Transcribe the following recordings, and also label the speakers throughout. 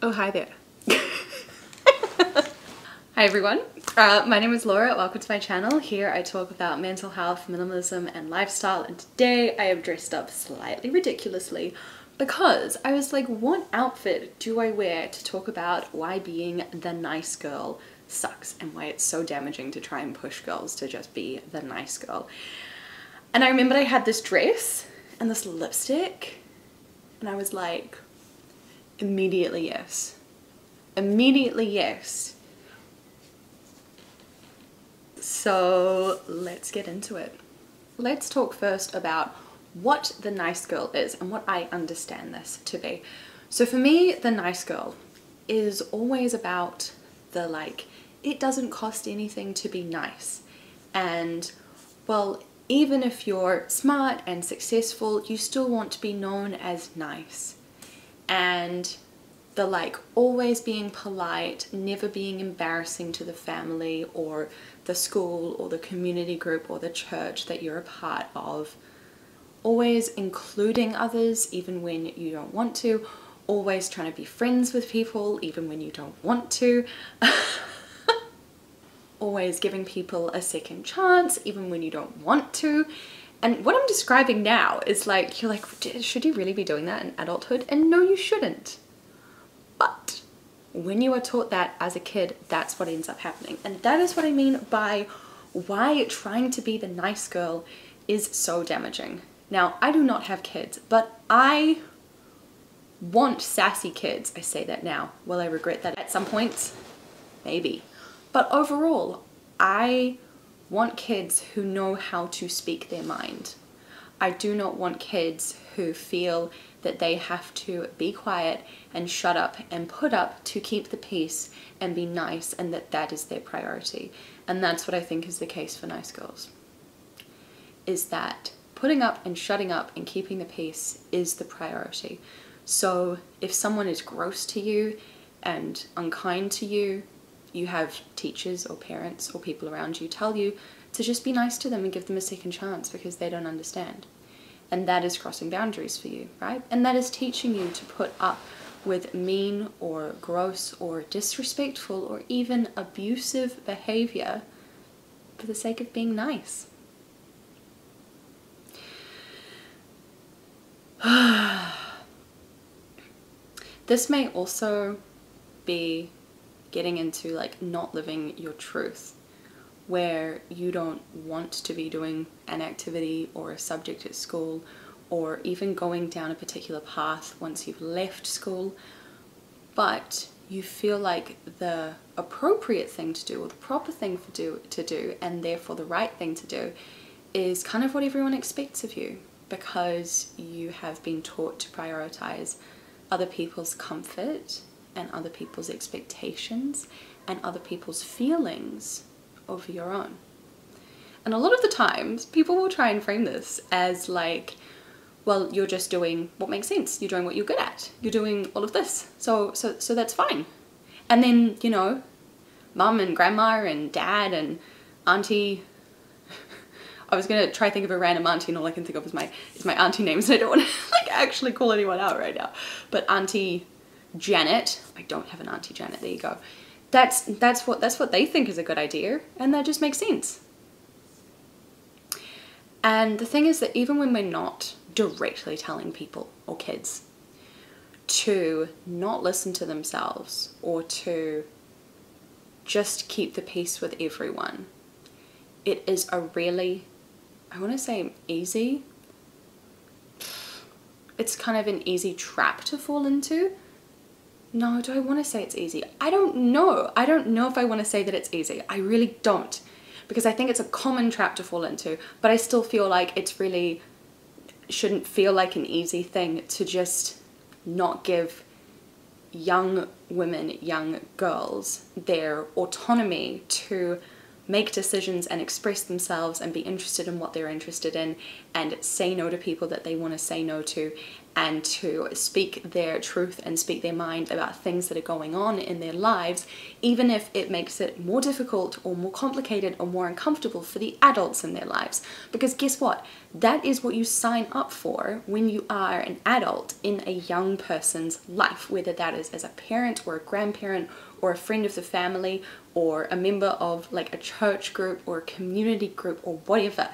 Speaker 1: Oh, hi there. Hi everyone, my name is Laura. Welcome to my channel. Here I talk about mental health, minimalism and lifestyle, and today I have dressed up slightly ridiculously because I was like, what outfit do I wear to talk about why being the nice girl sucks and why it's so damaging to try and push girls to just be the nice girl. And I remembered I had this dress and this lipstick and I was like, immediately yes. Immediately yes. So let's get into it. Let's talk first about what the nice girl is and what I understand this to be. So for me, the nice girl is always about the like, it doesn't cost anything to be nice. And well, even if you're smart and successful, you still want to be known as nice. And the like always being polite, never being embarrassing to the family or the school or the community group or the church that you're a part of, always including others even when you don't want to, always trying to be friends with people even when you don't want to, always giving people a second chance even when you don't want to. And what I'm describing now is like, you're like, should you really be doing that in adulthood? And no, you shouldn't. But when you are taught that as a kid, that's what ends up happening. And that is what I mean by why trying to be the nice girl is so damaging. Now, I do not have kids, but I want sassy kids. I say that now. Will I regret that at some point? Maybe. But overall, I want kids who know how to speak their mind. I do not want kids who feel that they have to be quiet and shut up and put up to keep the peace and be nice, and that is their priority. And that's what I think is the case for nice girls. Is that putting up and shutting up and keeping the peace is the priority. So if someone is gross to you and unkind to you, you have teachers or parents or people around you tell you to just be nice to them and give them a second chance because they don't understand. And that is crossing boundaries for you, right? And that is teaching you to put up with mean or gross or disrespectful or even abusive behavior for the sake of being nice. This may also be getting into like not living your truth, where you don't want to be doing an activity or a subject at school, or even going down a particular path once you've left school, but you feel like the appropriate thing to do or the proper thing to do and therefore the right thing to do is kind of what everyone expects of you, because you have been taught to prioritize other people's comfort and other people's expectations and other people's feelings over your own. And a lot of the times people will try and frame this as like, well, you're just doing what makes sense, you're doing what you're good at, you're doing all of this, so that's fine. And then, you know, mum and grandma and dad and auntie, I was gonna try to think of a random auntie and all I can think of is my auntie names, and I don't want to like actually call anyone out right now, but Auntie Janet, I don't have an Auntie Janet, there you go. That's what they think is a good idea, and that just makes sense. And the thing is that even when we're not directly telling people or kids to not listen to themselves or to just keep the peace with everyone, it is a really, I want to say easy, it's kind of an easy trap to fall into. No, do I want to say it's easy? I don't know. I don't know if I want to say that it's easy. I really don't. Because I think it's a common trap to fall into. But I still feel like it's really shouldn't feel like an easy thing to just not give young women, young girls, their autonomy to make decisions and express themselves and be interested in what they're interested in and say no to people that they want to say no to and to speak their truth and speak their mind about things that are going on in their lives, even if it makes it more difficult or more complicated or more uncomfortable for the adults in their lives. Because guess what? That is what you sign up for when you are an adult in a young person's life, whether that is as a parent or a grandparent or a friend of the family or a member of like a church group or a community group or whatever.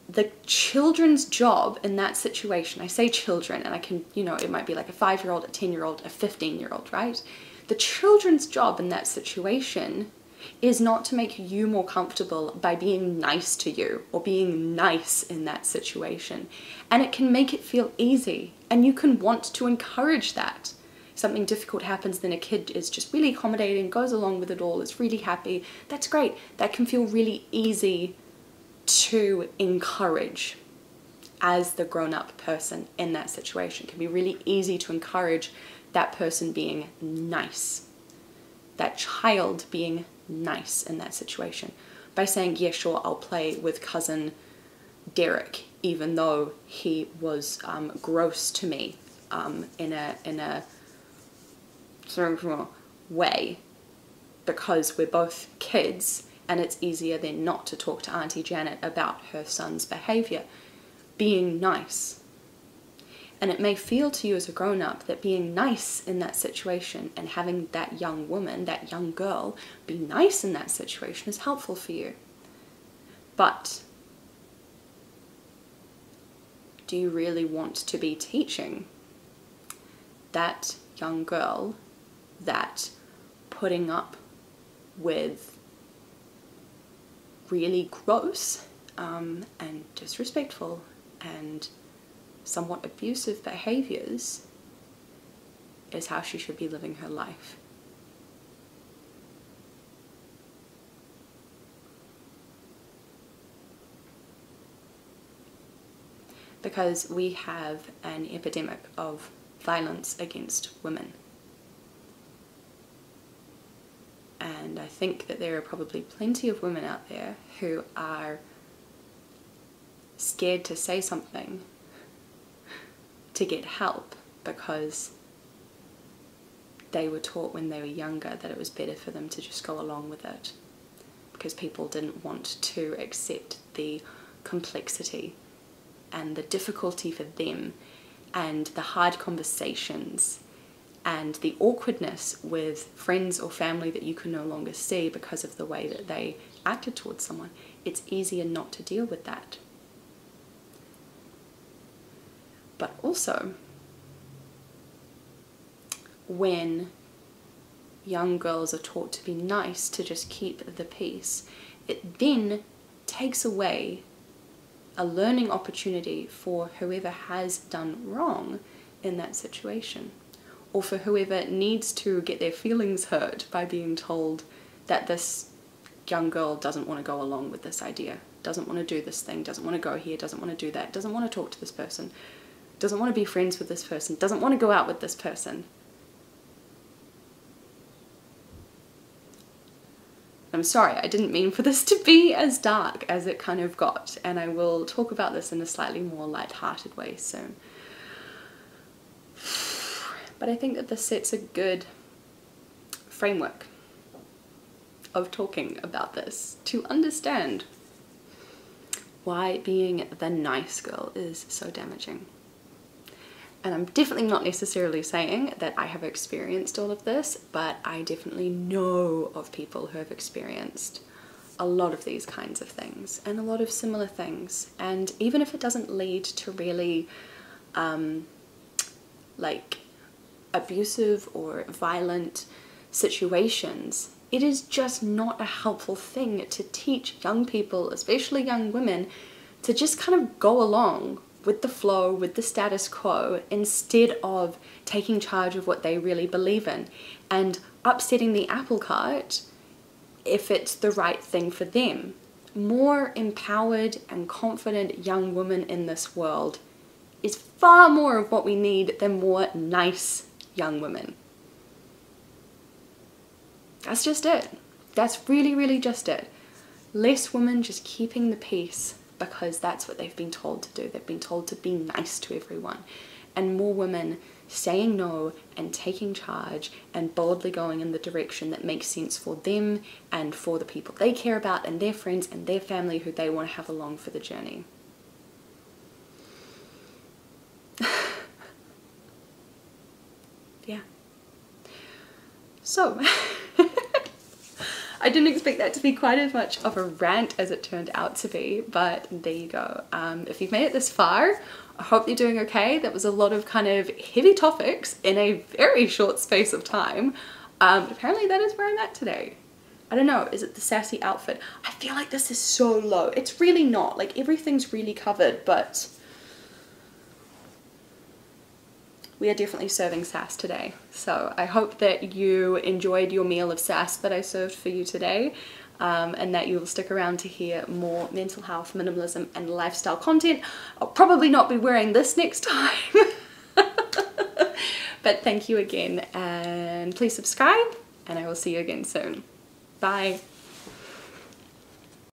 Speaker 1: The children's job in that situation, I say children, and I can, you know, it might be like a 5-year-old, a 10-year-old, a 15-year-old, right? The children's job in that situation is not to make you more comfortable by being nice to you or being nice in that situation. And it can make it feel easy, and you can want to encourage that. Something difficult happens, then a kid is just really accommodating, goes along with it all, is really happy. That's great. That can feel really easy to encourage as the grown-up person in that situation. It can be really easy to encourage that person being nice, that child being nice in that situation, by saying, yeah, sure, I'll play with cousin Derek, even though he was gross to me in a sort of way, because we're both kids and it's easier then not to talk to Auntie Janet about her son's behavior. Being nice. And it may feel to you as a grown-up that being nice in that situation and having that young woman, that young girl, be nice in that situation is helpful for you. But do you really want to be teaching that young girl that putting up with really gross and disrespectful and somewhat abusive behaviors is how she should be living her life? Because we have an epidemic of violence against women. And I think that there are probably plenty of women out there who are scared to say something to get help because they were taught when they were younger that it was better for them to just go along with it, because people didn't want to accept the complexity and the difficulty for them and the hard conversations and the awkwardness with friends or family that you can no longer see because of the way that they acted towards someone. It's easier not to deal with that. But also, when young girls are taught to be nice, to just keep the peace, it then takes away a learning opportunity for whoever has done wrong in that situation, or for whoever needs to get their feelings hurt by being told that this young girl doesn't want to go along with this idea, doesn't want to do this thing, doesn't want to go here, doesn't want to do that, doesn't want to talk to this person, doesn't want to be friends with this person, doesn't want to go out with this person. I'm sorry, I didn't mean for this to be as dark as it kind of got, and I will talk about this in a slightly more light-hearted way soon. But I think that this sets a good framework of talking about this to understand why being the nice girl is so damaging. And I'm definitely not necessarily saying that I have experienced all of this, but I definitely know of people who have experienced a lot of these kinds of things and a lot of similar things. And even if it doesn't lead to really like abusive or violent situations, it is just not a helpful thing to teach young people, especially young women, to just kind of go along with the flow, with the status quo, instead of taking charge of what they really believe in and upsetting the apple cart if it's the right thing for them. More empowered and confident young women in this world is far more of what we need than more nice young women. That's just it. That's really, really just it. Less women just keeping the peace because that's what they've been told to do. They've been told to be nice to everyone. And more women saying no and taking charge and boldly going in the direction that makes sense for them and for the people they care about and their friends and their family who they want to have along for the journey. Yeah. So, I didn't expect that to be quite as much of a rant as it turned out to be, but there you go. If you've made it this far, I hope you're doing okay. That was a lot of kind of heavy topics in a very short space of time. Apparently that is where I'm at today. I don't know, is it the sassy outfit? I feel like this is so low. It's really not, like everything's really covered, but we are definitely serving sass today. So I hope that you enjoyed your meal of sass that I served for you today, and that you will stick around to hear more mental health, minimalism, and lifestyle content. I'll probably not be wearing this next time. But thank you again, and please subscribe, and I will see you again soon. Bye.